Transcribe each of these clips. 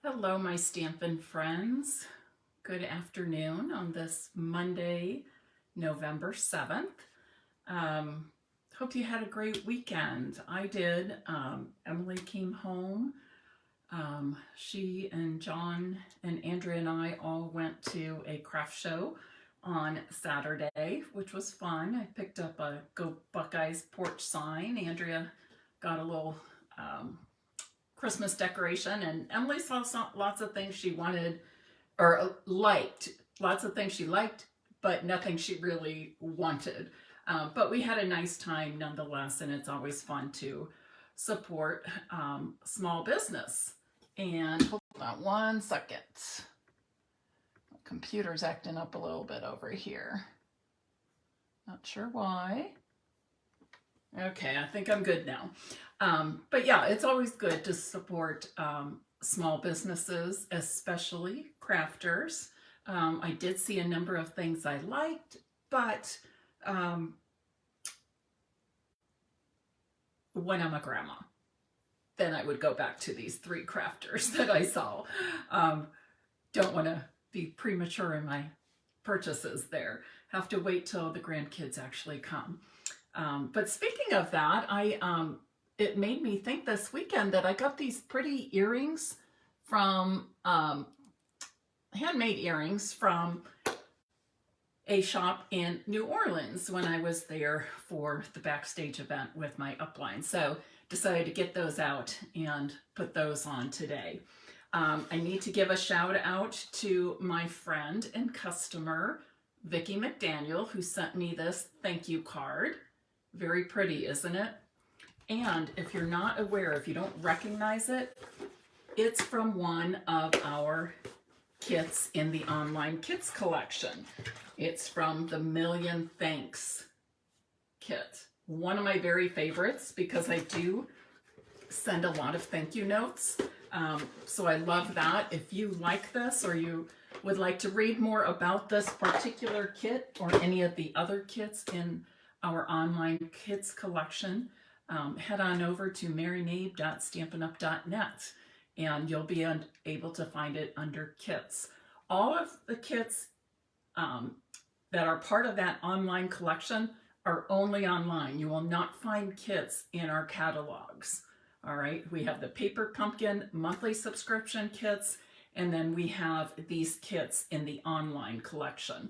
Hello, my Stampin' friends. Good afternoon on this Monday, November 7th. Hope you had a great weekend. I did. Emily came home. She and John and Andrea and I all went to a craft show on Saturday, which was fun. I picked up a Go Buckeyes porch sign. Andrea got a little Christmas decoration, and Emily saw lots of things she wanted or liked, lots of things she liked, but nothing she really wanted. But we had a nice time nonetheless, and it's always fun to support small business. And hold on one second. My computer's acting up a little bit over here. Not sure why. Okay, I think I'm good now. But yeah, it's always good to support small businesses, especially crafters. I did see a number of things I liked, but when I'm a grandma, then I would go back to these three crafters that I saw. Don't want to be premature in my purchases there. Have to wait till the grandkids actually come. But speaking of that, it made me think this weekend that I got these pretty earrings from, handmade earrings from a shop in New Orleans when I was there for the backstage event with my upline. So decided to get those out and put those on today. I need to give a shout out to my friend and customer, Vicki McDaniel, who sent me this thank you card. Very pretty, isn't it? And if you're not aware, if you don't recognize it, it's from one of our kits in the online kits collection. It's from the Million Thanks kit. One of my very favorites because I do send a lot of thank you notes. So I love that. If you like this or you would like to read more about this particular kit or any of the other kits in our online kits collection, head on over to maryknabe.stampinup.net and you'll be able to find it under kits. All of the kits that are part of that online collection are only online. You will not find kits in our catalogs. All right, we have the Paper Pumpkin monthly subscription kits, and then we have these kits in the online collection.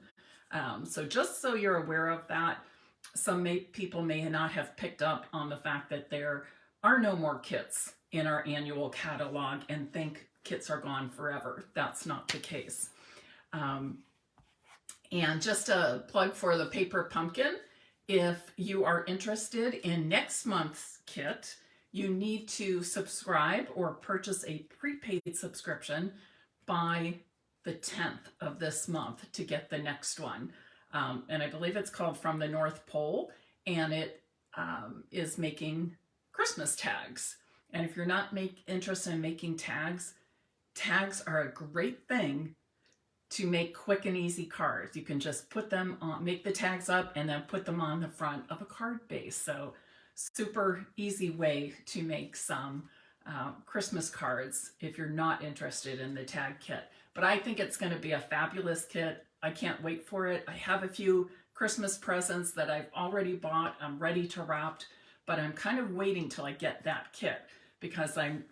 So just so you're aware of that, some people may not have picked up on the fact that there are no more kits in our annual catalog and think kits are gone forever. That's not the case. And just a plug for the Paper Pumpkin, if you are interested in next month's kit, you need to subscribe or purchase a prepaid subscription by the 10th of this month to get the next one. And I believe it's called From the North Pole, and it is making Christmas tags. And if you're not interested in making tags, tags are a great thing to make quick and easy cards. You can just put them on, make the tags up, and then put them on the front of a card base. So super easy way to make some Christmas cards if you're not interested in the tag kit. But I think it's going to be a fabulous kit. I can't wait for it. I have a few Christmas presents that I've already bought. I'm ready to wrap, but I'm kind of waiting till I get that kit because I'm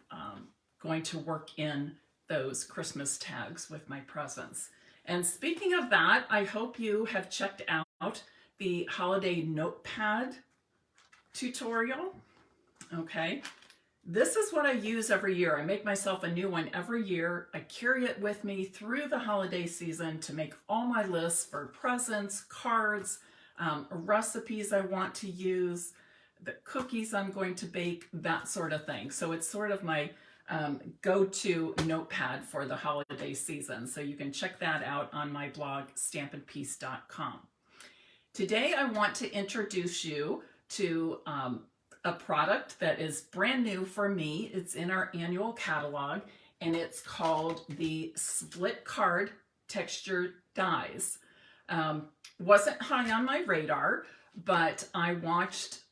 going to work in those Christmas tags with my presents. And speaking of that, I hope you have checked out the holiday notepad tutorial. Okay. This is what I use every year. I make myself a new one every year. I carry it with me through the holiday season to make all my lists for presents, cards, recipes I want to use, the cookies I'm going to bake, that sort of thing. So it's sort of my go-to notepad for the holiday season. So you can check that out on my blog, stampinpeace.com. Today I want to introduce you to a product that is brand new for me. It's in our annual catalog, and it's called the Split Card Texture Dies. Wasn't high on my radar, but I watched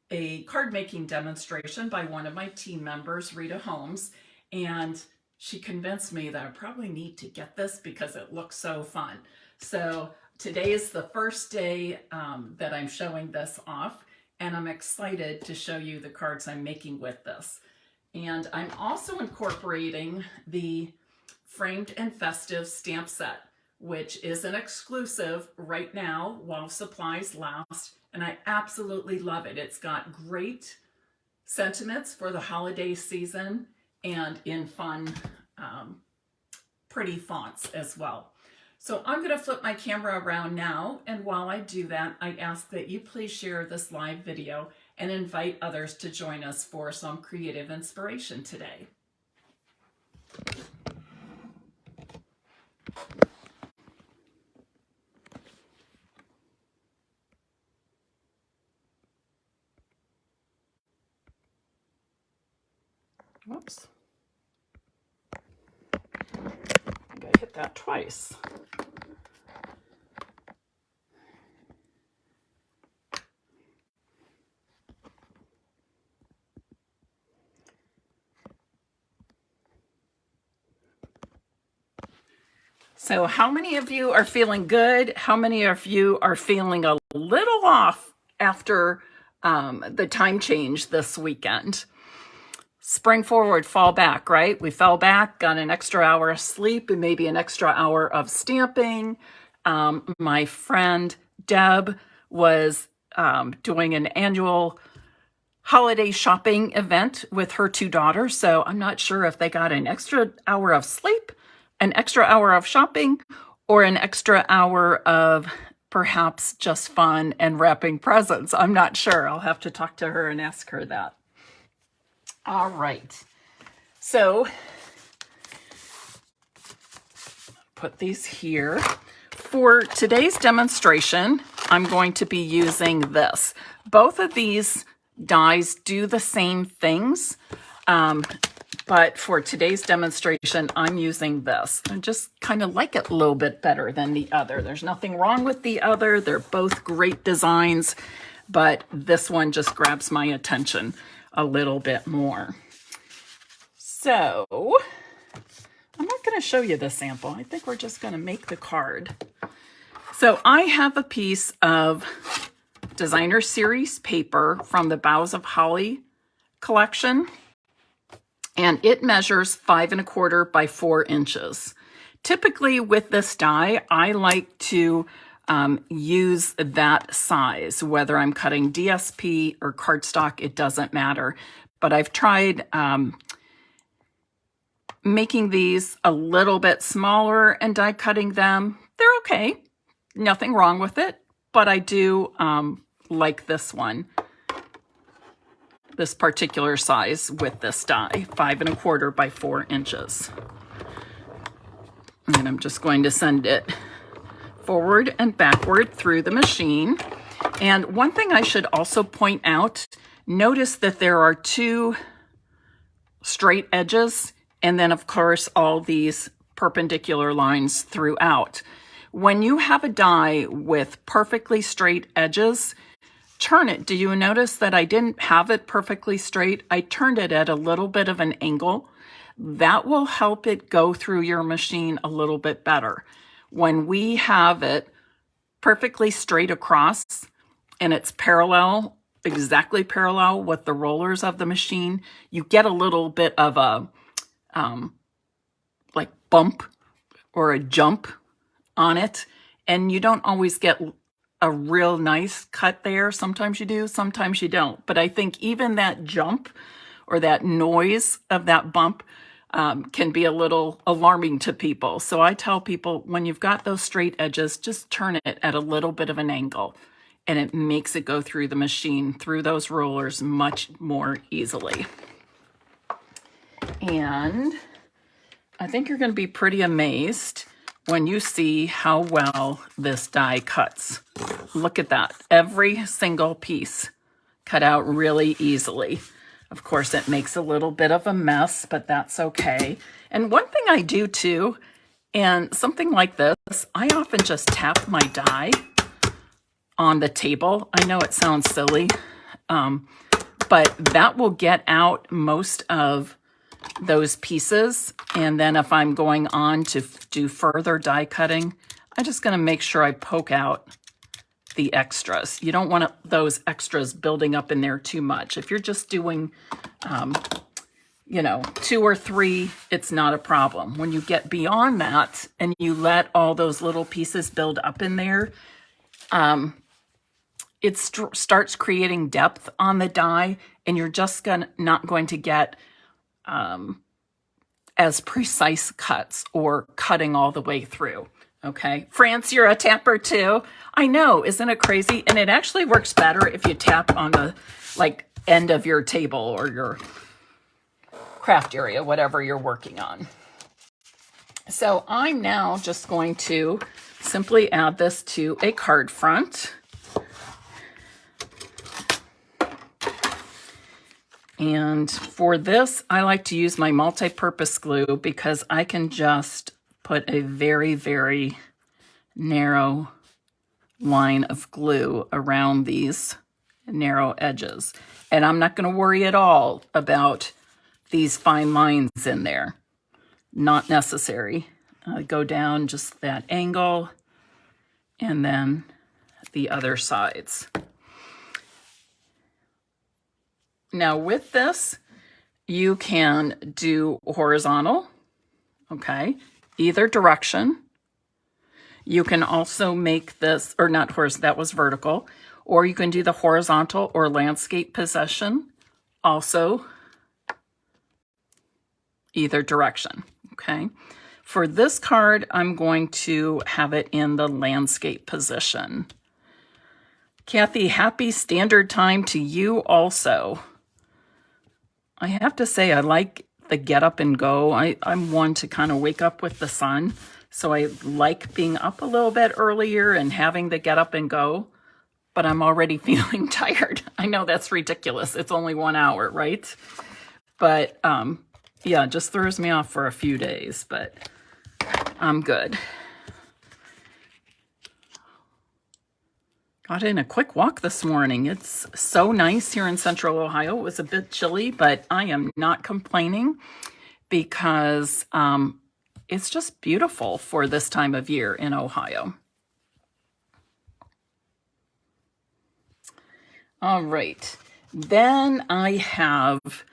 a card making demonstration by one of my team members, Rita Holmes, and she convinced me that I probably need to get this because it looks so fun. So today is the first day that I'm showing this off, and I'm excited to show you the cards I'm making with this. And I'm also incorporating the Framed and Festive stamp set, which is an exclusive right now while supplies last, and I absolutely love it. It's got great sentiments for the holiday season and in fun, pretty fonts as well. So I'm going to flip my camera around now, and while I do that, I ask that you please share this live video and invite others to join us for some creative inspiration today. Whoops. I think I hit that twice. So how many of you are feeling good? How many of you are feeling a little off after the time change this weekend? Spring forward, fall back, right? We fell back, got an extra hour of sleep and maybe an extra hour of stamping. My friend Deb was doing an annual holiday shopping event with her two daughters. So I'm not sure if they got an extra hour of sleep, an extra hour of shopping, or an extra hour of perhaps just fun and wrapping presents. I'm not sure. I'll have to talk to her and ask her that. All right. So put these here. For today's demonstration, I'm going to be using this. Both of these dies do the same things, but for today's demonstration, I'm using this. I just kind of like it a little bit better than the other. There's nothing wrong with the other. They're both great designs, but this one just grabs my attention a little bit more. So I'm not going to show you the sample. I think we're just going to make the card. So I have a piece of designer series paper from the Boughs of Holly collection, and it measures 5 1/4 by 4 inches. Typically with this die, I like to use that size, whether I'm cutting DSP or cardstock, it doesn't matter. But I've tried making these a little bit smaller and die cutting them. They're okay, nothing wrong with it, but I do like this one, this particular size with this die, 5 1/4 by 4 inches. And I'm just going to send it forward and backward through the machine. And one thing I should also point out, notice that there are 2 straight edges and then of course all these perpendicular lines throughout. When you have a die with perfectly straight edges, turn it. Do you notice that I didn't have it perfectly straight? I turned it at a little bit of an angle. That will help it go through your machine a little bit better. When we have it perfectly straight across and it's parallel, exactly parallel with the rollers of the machine, you get a little bit of a like bump or a jump on it, and you don't always get a real nice cut there. Sometimes you do, sometimes you don't. But I think even that jump or that noise of that bump can be a little alarming to people. So I tell people, when you've got those straight edges, just turn it at a little bit of an angle, and it makes it go through the machine, through those rollers much more easily. And I think you're going to be pretty amazed when you see how well this die cuts. Look at that. Every single piece cut out really easily. Of course, it makes a little bit of a mess, but that's okay. And one thing I do too, and something like this, I often just tap my die on the table. I know it sounds silly, but that will get out most of those pieces. And then if I'm going on to do further die cutting, I'm just going to make sure I poke out the extras. You don't want those extras building up in there too much. If you're just doing, you know, 2 or 3, it's not a problem. When you get beyond that and you let all those little pieces build up in there, it starts creating depth on the die, and you're just not going to get as precise cuts or cutting all the way through. Okay, France, you're a tapper too. I know, isn't it crazy? And it actually works better if you tap on the end of your table or your craft area, whatever you're working on. So I'm now just going to simply add this to a card front. And for this, I like to use my multi-purpose glue because I can just put a very, very narrow line of glue around these narrow edges. And I'm not going to worry at all about these fine lines in there. Not necessary. Go down just that angle and then the other sides. Now with this, you can do horizontal, okay, either direction. You can also make this, or not horizontal, that was vertical, or you can do the horizontal or landscape position, also either direction, okay. For this card, I'm going to have it in the landscape position. Kathy, happy standard time to you also. I have to say, I like the get up and go. I'm one to kind of wake up with the sun. So I like being up a little bit earlier and having the get up and go, but I'm already feeling tired. I know that's ridiculous. It's only 1 hour, right? But yeah, it just throws me off for a few days, but I'm good. Got in a quick walk this morning. It's so nice here in Central Ohio. It was a bit chilly, but I am not complaining because it's just beautiful for this time of year in Ohio. All right. Then I have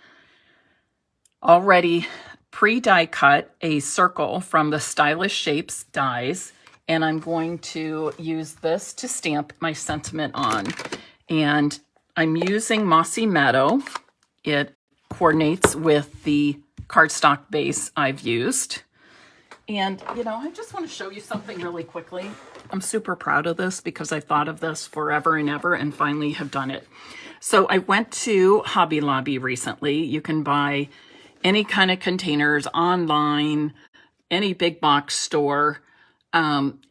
already pre-die cut a circle from the Stylish Shapes dies. And I'm going to use this to stamp my sentiment on. And I'm using Mossy Meadow. It coordinates with the cardstock base I've used. And, you know, I just want to show you something really quickly. I'm super proud of this because I thought of this forever and ever and finally have done it. So I went to Hobby Lobby recently. You can buy any kind of containers online, any big box store.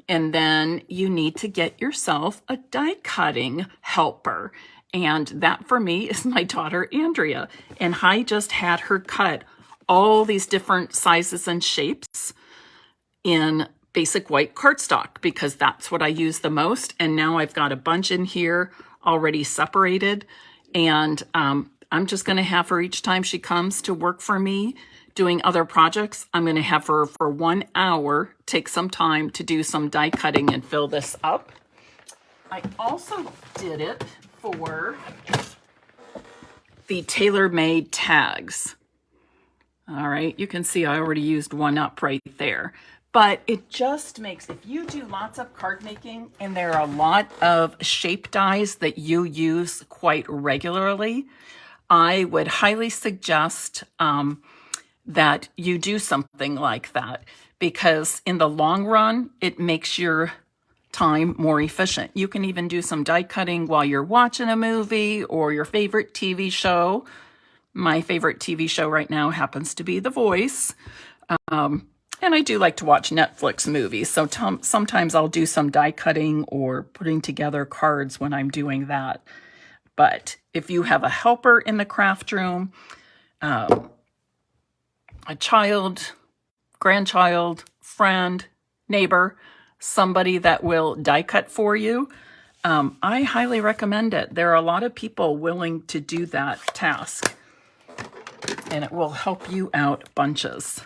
And then you need to get yourself a die cutting helper. And that for me is my daughter, Andrea. And I just had her cut all these different sizes and shapes in basic white cardstock because that's what I use the most. And now I've got a bunch in here already separated. And I'm just going to have her each time she comes to work for me doing other projects. I'm going to have her for 1 hour take some time to do some die cutting and fill this up. I also did it for the tailor-made tags. All right, you can see I already used one up right there. But it just makes, if you do lots of card making and there are a lot of shape dies that you use quite regularly, I would highly suggest that you do something like that because in the long run, it makes your time more efficient. You can even do some die cutting while you're watching a movie or your favorite TV show. My favorite TV show right now happens to be The Voice. And I do like to watch Netflix movies. So sometimes I'll do some die cutting or putting together cards when I'm doing that. But if you have a helper in the craft room, a child, grandchild, friend, neighbor, somebody that will die cut for you, I highly recommend it. There are a lot of people willing to do that task. and it will help you out bunches.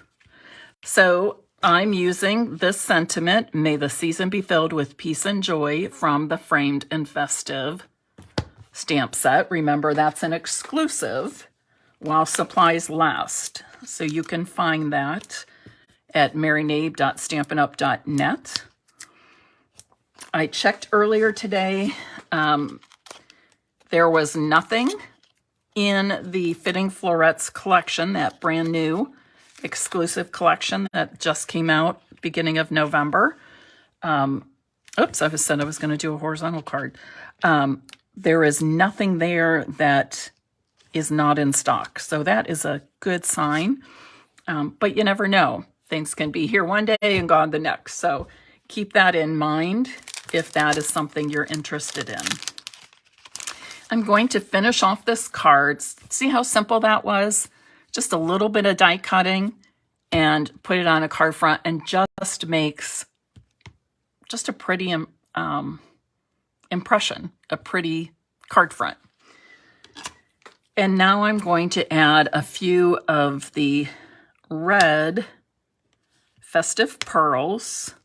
So I'm using this sentiment, may the season be filled with peace and joy, from the Framed and Festive stamp set. Remember, that's an exclusive while supplies last. So you can find that at maryknabe.stampinup.net. I checked earlier today. There was nothing in the Fitting Florets collection, that brand new exclusive collection that just came out beginning of November. Oops, I said I was going to do a horizontal card. There is nothing there that is not in stock. So that is a good sign. But you never know. Things can be here one day and gone the next. So keep that in mind if that is something you're interested in. I'm going to finish off this card. See how simple that was? Just a little bit of die cutting and put it on a card front, and just makes just a pretty impression, a pretty card front. And now I'm going to add a few of the red festive pearls,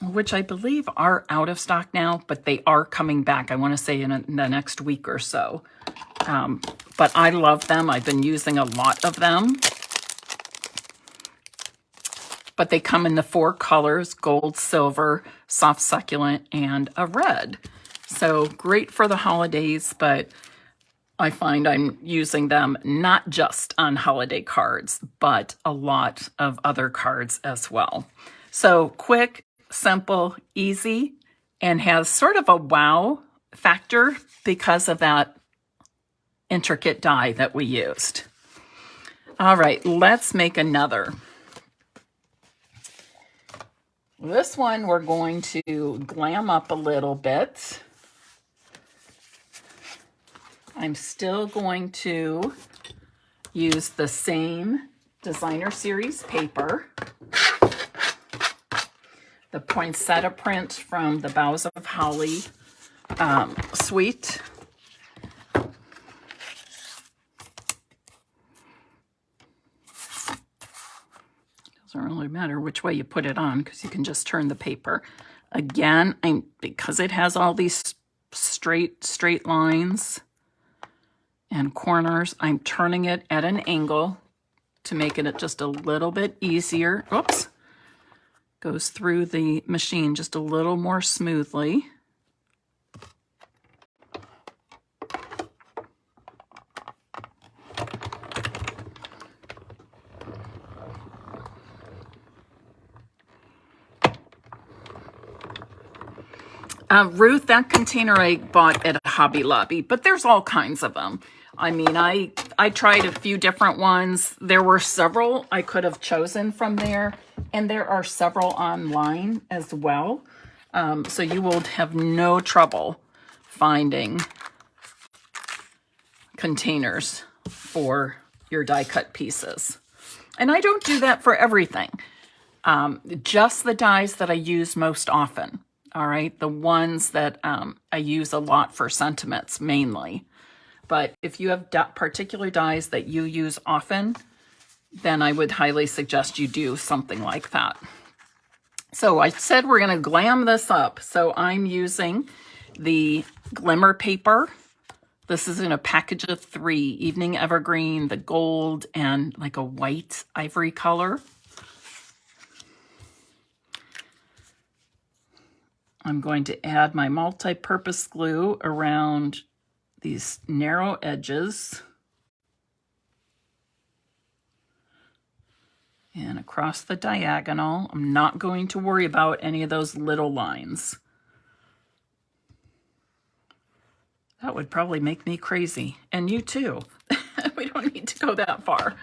which I believe are out of stock now, but they are coming back, I want to say in the next week or so. But I love them. I've been using a lot of them. But they come in the 4 colors, gold, silver, soft succulent, and a red. So great for the holidays, but I find I'm using them not just on holiday cards, but a lot of other cards as well. So quick, simple, easy, and has sort of a wow factor because of that intricate die that we used. All right, let's make another. This one we're going to glam up a little bit. I'm still going to use the same designer series paper, the poinsettia print from the Boughs of Holly suite. Doesn't really matter which way you put it on because you can just turn the paper. Again, because it has all these straight lines and corners, I'm turning it at an angle to make it just a little bit easier. Oops. Goes through the machine just a little more smoothly. Ruth, that container I bought at Hobby Lobby, but there's all kinds of them. I mean, I tried a few different ones. There were several I could have chosen from there, and there are several online as well. So you will have no trouble finding containers for your die cut pieces. And I don't do that for everything. Just the dies that I use most often. All right, the ones that I use a lot for sentiments mainly. But if you have particular dies that you use often, then I would highly suggest you do something like that. So I said we're going to glam this up. So I'm using the glimmer paper. This is in a package of 3, Evening Evergreen, the gold, and like a white ivory color. I'm going to add my multi-purpose glue around these narrow edges and across the diagonal. I'm not going to worry about any of those little lines. That would probably make me crazy, and you too. We don't need to go that far.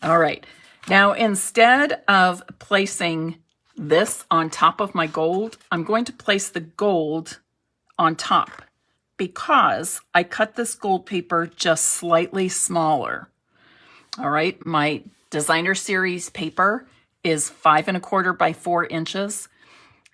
All right, now instead of placing this on top of my gold, I'm going to place the gold on top because I cut this gold paper just slightly smaller. All right, my designer series paper is 5 1/4 by 4 inches.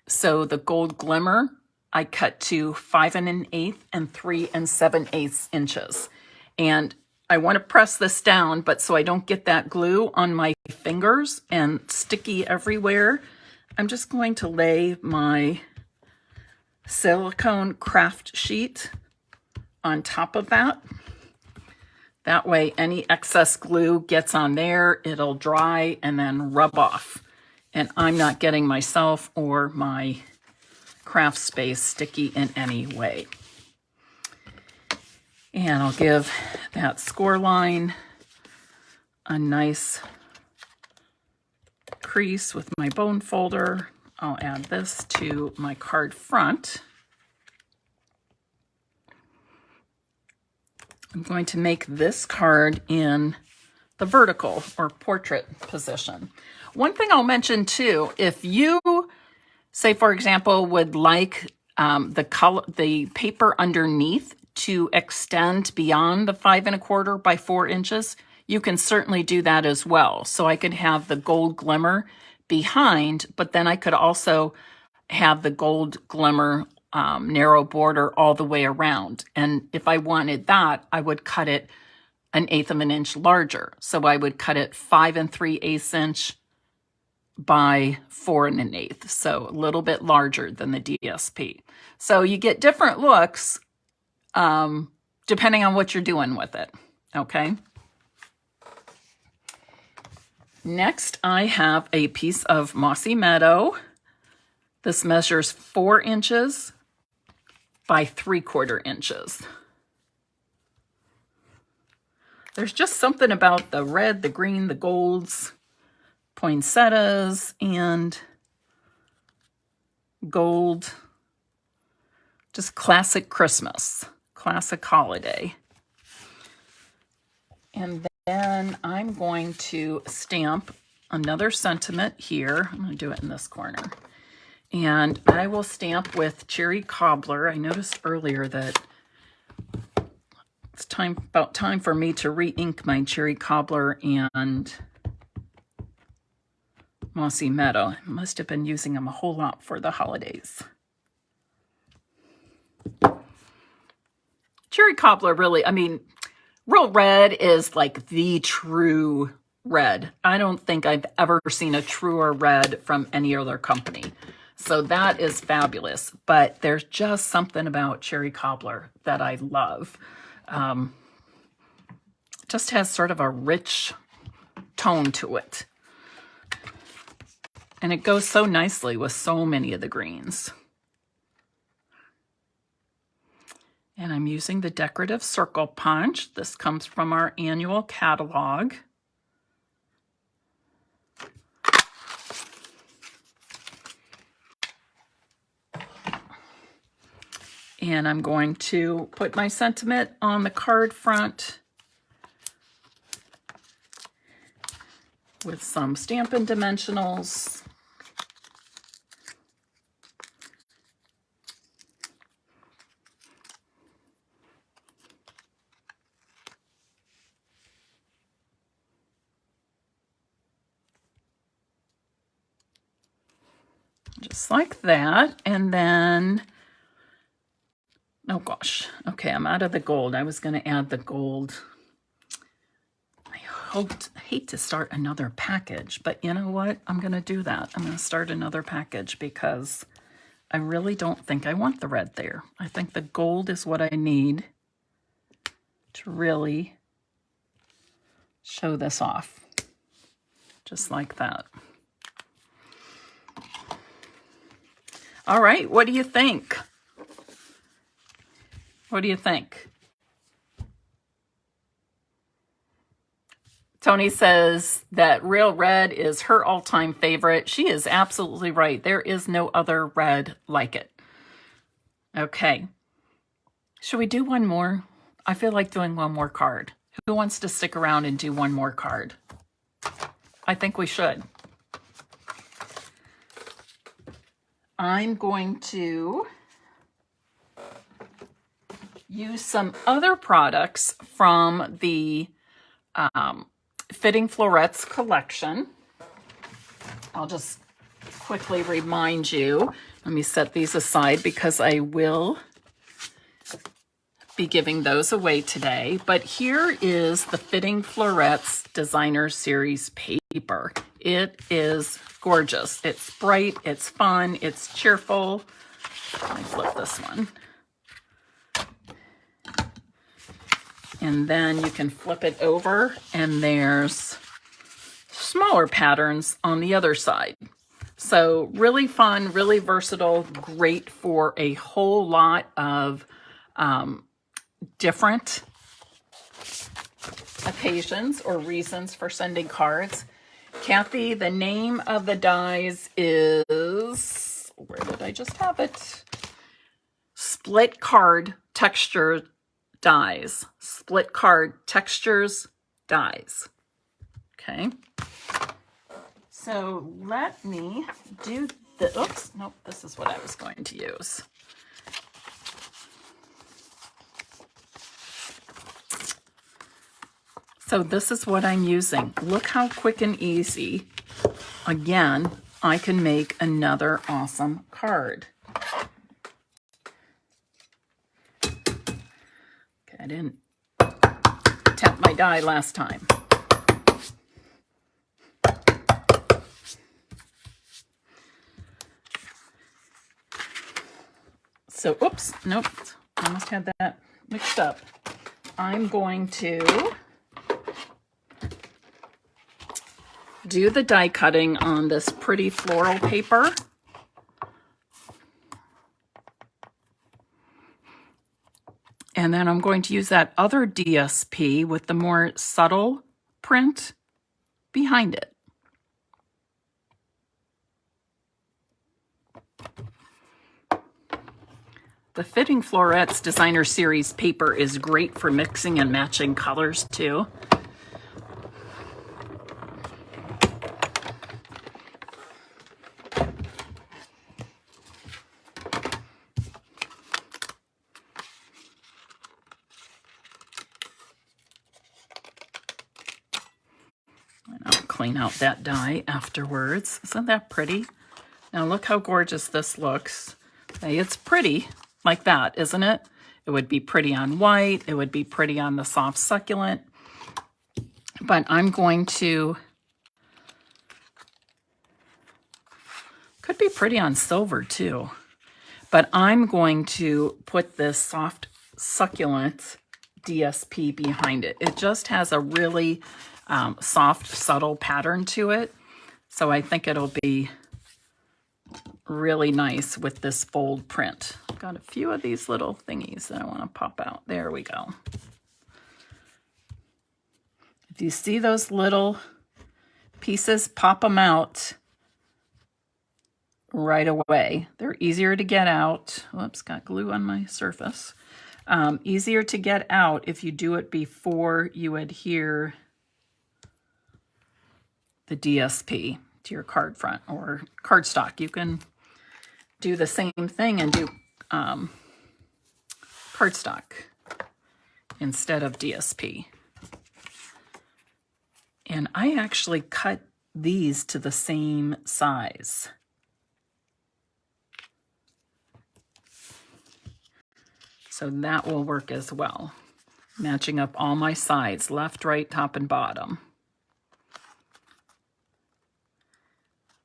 So the gold glimmer, I cut to 5 1/8 and 3 7/8 inches. And I want to press this down, but so I don't get that glue on my fingers and sticky everywhere, I'm just going to lay my silicone craft sheet on top of that. That way any excess glue gets on there, it'll dry and then rub off. And I'm not getting myself or my craft space sticky in any way. And I'll give that score line a nice crease with my bone folder. I'll add this to my card front. I'm going to make this card in the vertical or portrait position. One thing I'll mention too, if you, say for example, would like the paper underneath to extend beyond the 5 1/4 by 4 inches, you can certainly do that as well. So I could have the gold glimmer behind, but then I could also have the gold glimmer narrow border all the way around. And if I wanted that, I would cut it 1/8 of an inch larger. So I would cut it 5 3/8 inch by 4 1/8. So a little bit larger than the DSP. So you get different looks depending on what you're doing with it. Okay. Next, I have a piece of Mossy Meadow. This measures 4 inches by 3/4 inches. There's just something about the red, the green, the golds, poinsettias, and gold. Just classic Christmas, classic holiday. And then I'm going to stamp another sentiment here. I'm going to do it in this corner. And I will stamp with Cherry Cobbler. I noticed earlier that it's about time for me to re-ink my Cherry Cobbler and Mossy Meadow. I must have been using them a whole lot for the holidays. Cherry Cobbler really, I mean, Real Red is like the true red. I don't think I've ever seen a truer red from any other company. So that is fabulous. But there's just something about Cherry Cobbler that I love. Just has sort of a rich tone to it. And it goes so nicely with so many of the greens. And I'm using the decorative circle punch. This comes from our annual catalog. And I'm going to put my sentiment on the card front with some Stampin' dimensionals. Just like that. And then, oh gosh, okay, I'm out of the gold. I was going to add the gold. I hate to start another package, but you know what? I'm going to do that. I'm going to start another package because I really don't think I want the red there. I think the gold is what I need to really show this off. Just like that. All right, what do you think? What do you think? Tony says that Real Red is her all-time favorite. She is absolutely right. There is no other red like it. Okay. Should we do one more? I feel like doing one more card. Who wants to stick around and do one more card? I think we should. I'm going to use some other products from the Fitting Florets collection. I'll just quickly remind you. Let me set these aside because I will be giving those away today, but here is the Fitting Florets Designer Series paper. It is gorgeous. It's bright, it's fun, it's cheerful. Let me flip this one. And then you can flip it over and there's smaller patterns on the other side. So really fun, really versatile, great for a whole lot of different occasions or reasons for sending cards. Kathy, the name of the dies is, where did I just have it? Split Card Texture Dies. Split Card Textures Dies. Okay. So let me do the, oops, nope, this is what I was going to use. So this is what I'm using. Look how quick and easy, again, I can make another awesome card. Okay, I didn't tap my die last time. So, oops, nope, I almost had that mixed up. I'm going to do the die cutting on this pretty floral paper. And then I'm going to use that other DSP with the more subtle print behind it. The Fitting Florets Designer Series paper is great for mixing and matching colors too. And I'll clean out that die afterwards. Isn't that pretty? Now look how gorgeous this looks. Okay, it's pretty like that, isn't it? It would be pretty on white. It would be pretty on the soft succulent. But I'm going to, could be pretty on silver too. But I'm going to put this soft succulent DSP behind it. It just has a really soft, subtle pattern to it. So I think it'll be really nice with this bold print. I've got a few of these little thingies that I want to pop out. There we go. If you see those little pieces, pop them out right away. They're easier to get out. Whoops, got glue on my surface. Easier to get out if you do it before you adhere the DSP to your card front or cardstock. You can do the same thing and do cardstock instead of DSP. And I actually cut these to the same size. So that will work as well. Matching up all my sides, left, right, top, and bottom.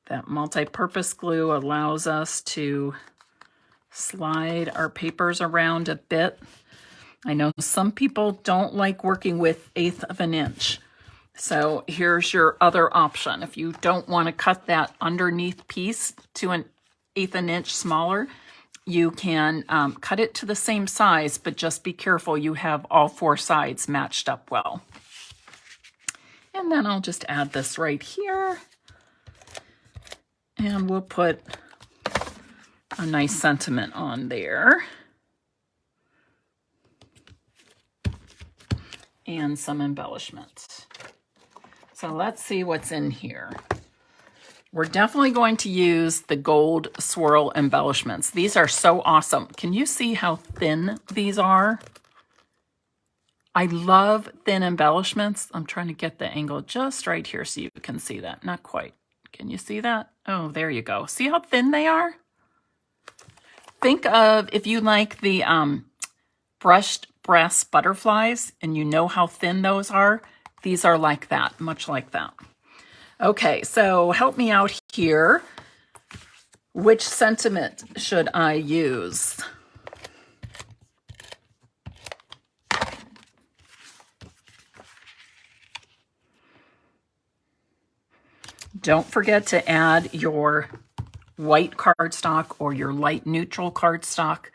That multi-purpose glue allows us to slide our papers around a bit. I know some people don't like working with 1/8 of an inch. So here's your other option. If you don't want to cut that underneath piece to an 1/8 an inch smaller, you can cut it to the same size, but just be careful you have all 4 sides matched up well. And then I'll just add this right here. And we'll put a nice sentiment on there. And some embellishments. So let's see what's in here. We're definitely going to use the gold swirl embellishments. These are so awesome. Can you see how thin these are? I love thin embellishments. I'm trying to get the angle just right here so you can see that. Not quite. Can you see that? Oh, there you go. See how thin they are? Think of if you like the brushed express butterflies, and you know how thin those are. These are like that, much like that. Okay, so help me out here. Which sentiment should I use? Don't forget to add your white cardstock or your light neutral cardstock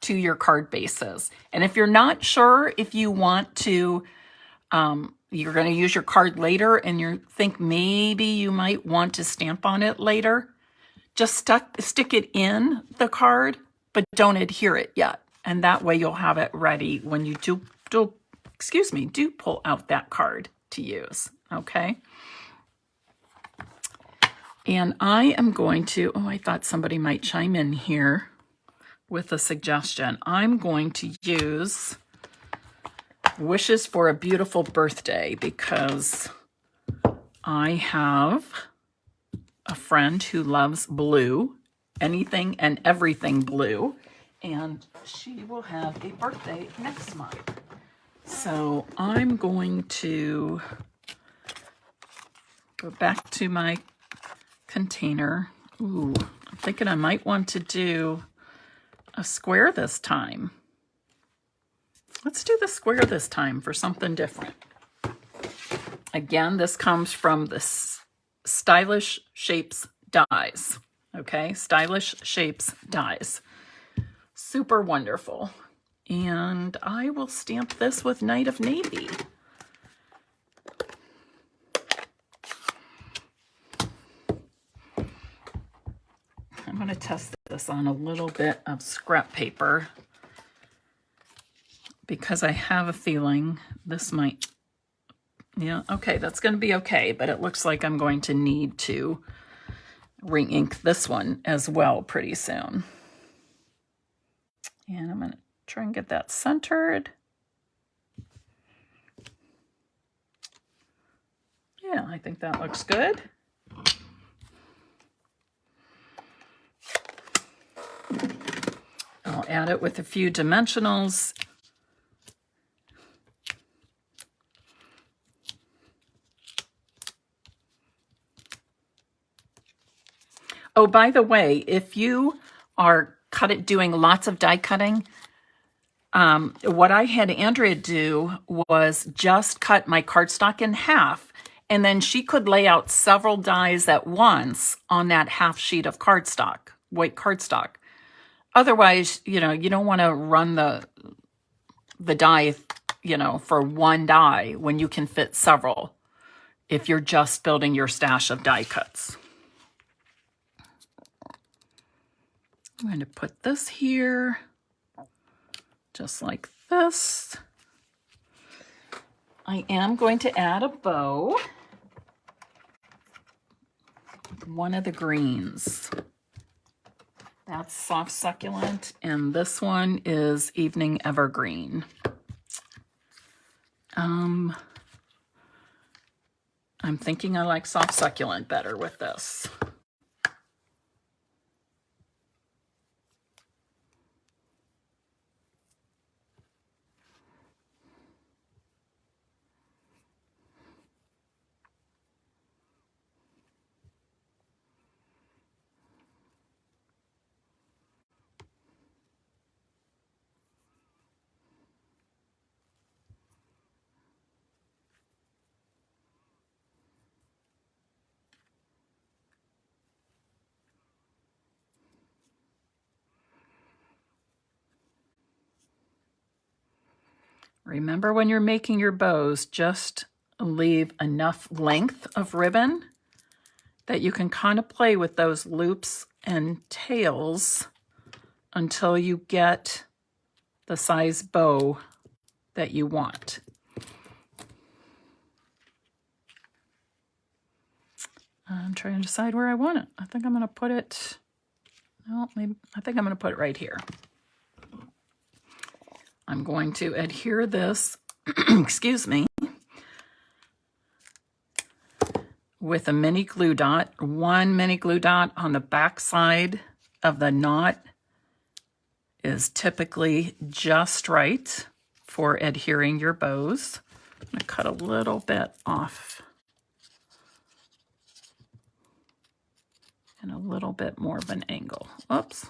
to your card bases. And if you're not sure if you want to, you're going to use your card later and you think maybe you might want to stamp on it later, just stick it in the card, but don't adhere it yet. And that way you'll have it ready when you do pull out that card to use, okay? And I am going to, I thought somebody might chime in here with a suggestion. I'm going to use Wishes for a Beautiful Birthday because I have a friend who loves blue, anything and everything blue, and she will have a birthday next month. So I'm going to go back to my container. Ooh, I'm thinking I might want to do a square this time. Let's do the square this time for something different. Again, this comes from the Stylish Shapes dies. Okay, Stylish Shapes dies. Super wonderful. And I will stamp this with Night of Navy. I'm going to test this on a little bit of scrap paper because I have a feeling this might, yeah, okay, that's going to be okay, but it looks like I'm going to need to ring ink this one as well pretty soon. And I'm going to try and get that centered. Yeah, I think that looks good. I'll add it with a few dimensionals. Oh, by the way, if you are doing lots of die cutting, what I had Andrea do was just cut my cardstock in half, and then she could lay out several dies at once on that half sheet of cardstock, white cardstock. Otherwise, you don't want to run the die, for one die when you can fit several if you're just building your stash of die cuts. I'm going to put this here, just like this. I am going to add a bow, one of the greens. That's Soft Succulent, and this one is Evening Evergreen. I'm thinking I like Soft Succulent better with this. Remember, when you're making your bows, just leave enough length of ribbon that you can kind of play with those loops and tails until you get the size bow that you want. I'm trying to decide where I want it. I think I'm going to put it, well, maybe, I think I'm going to put it right here. I'm going to adhere this, excuse me, with a mini glue dot. One mini glue dot on the back side of the knot is typically just right. for adhering your bows. I'm going to cut a little bit off and a little bit more of an angle. Oops.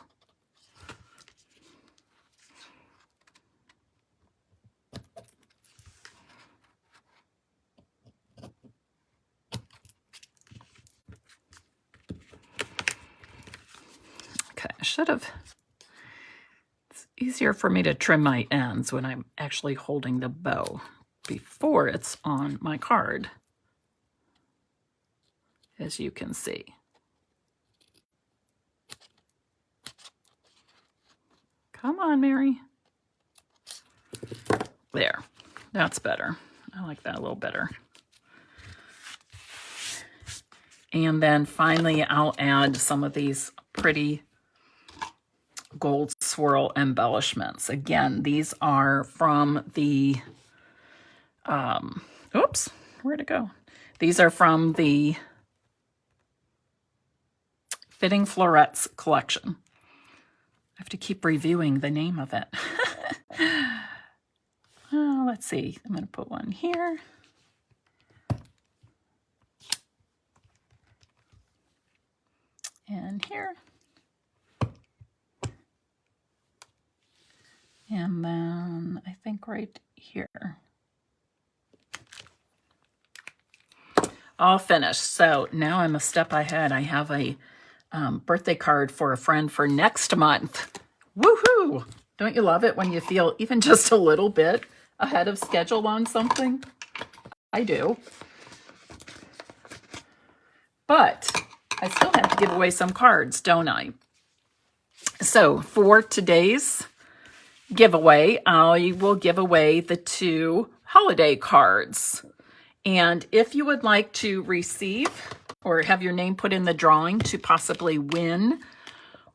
Okay, I should have. It's easier for me to trim my ends when I'm actually holding the bow before it's on my card, as you can see. Come on, Mary. There, that's better. I like that a little better. And then finally, I'll add some of these pretty gold swirl embellishments. Again, these are from the, oops, where'd it go? These are from the Fitting Florets collection. I have to keep reviewing the name of it. Let's see, I'm going to put one here. And here. And then I think right here. All finished. So now I'm a step ahead. I have a birthday card for a friend for next month. Woohoo! Don't you love it when you feel even just a little bit ahead of schedule on something? I do. But I still have to give away some cards, don't I? So for today's giveaway, I will give away the 2 holiday cards. And if you would like to receive or have your name put in the drawing to possibly win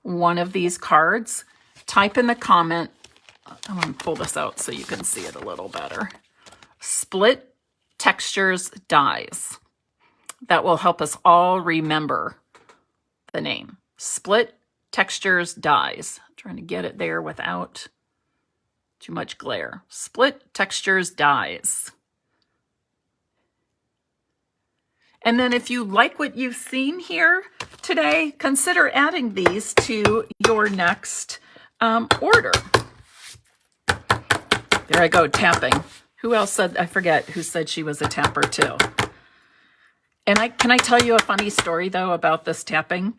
one of these cards, type in the comment. I'm going to pull this out so you can see it a little better. Split Textures Dies. That will help us all remember the name. Split Textures Dies. I'm trying to get it there without too much glare. Split Textures Dies. And then if you like what you've seen here today, consider adding these to your next order. There I go, tapping. Who else said, I forget who said she was a tapper too. And can I tell you a funny story though about this tapping?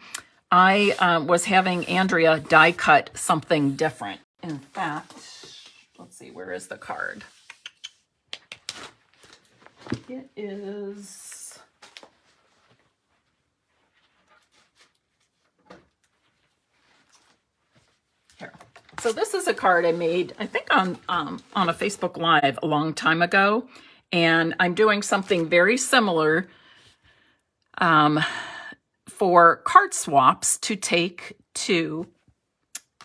I was having Andrea die cut something different. In fact, let's see, where is the card? It is... Here. So this is a card I made, I think on a Facebook Live a long time ago, and I'm doing something very similar for card swaps to take to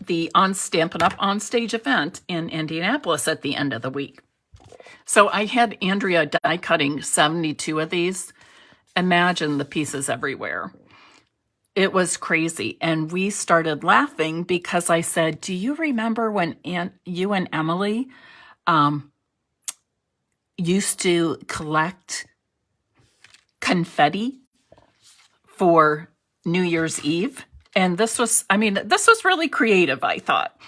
the Stampin' Up! On Stage event in Indianapolis at the end of the week. So I had Andrea die cutting 72 of these. Imagine the pieces everywhere. It was crazy. And we started laughing because I said, do you remember when you and Emily used to collect confetti for New Year's Eve? And this was, I mean, this was really creative, I thought.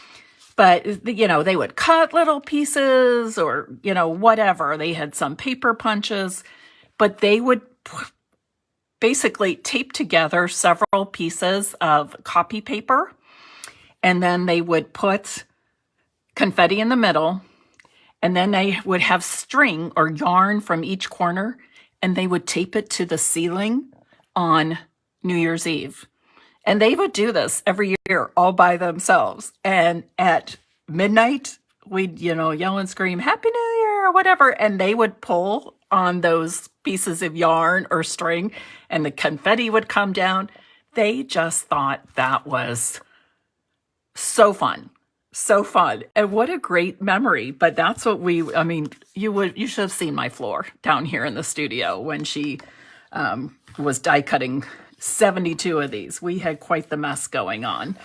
But, you know, they would cut little pieces or, you know, whatever. They had some paper punches, but they would basically tape together several pieces of copy paper, and then they would put confetti in the middle, and then they would have string or yarn from each corner, and they would tape it to the ceiling on New Year's Eve. And they would do this every year all by themselves. And at midnight, we'd, you know, yell and scream, Happy New Year, or whatever. And they would pull on those pieces of yarn or string, and the confetti would come down. They just thought that was so fun. So fun. And what a great memory. But that's what I mean, you should have seen my floor down here in the studio when she was die cutting 72 of these. We had quite the mess going on.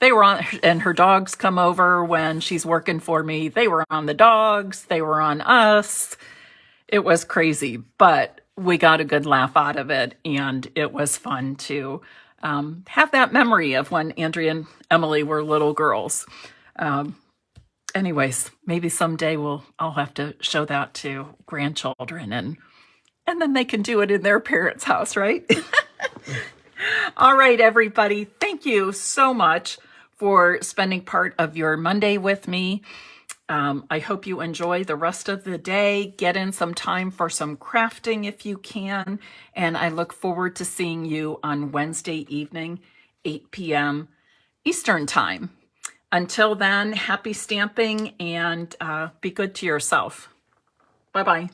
they were on, and her dogs come over when she's working for me. They were on the dogs. They were on us. It was crazy, but we got a good laugh out of it, and it was fun to have that memory of when Andrea and Emily were little girls. Anyways, maybe someday I'll have to show that to grandchildren, and then they can do it in their parents' house, right? All right, everybody. Thank you so much for spending part of your Monday with me. I hope you enjoy the rest of the day. Get in some time for some crafting if you can. And I look forward to seeing you on Wednesday evening, 8 p.m. Eastern Time. Until then, happy stamping and be good to yourself. Bye-bye.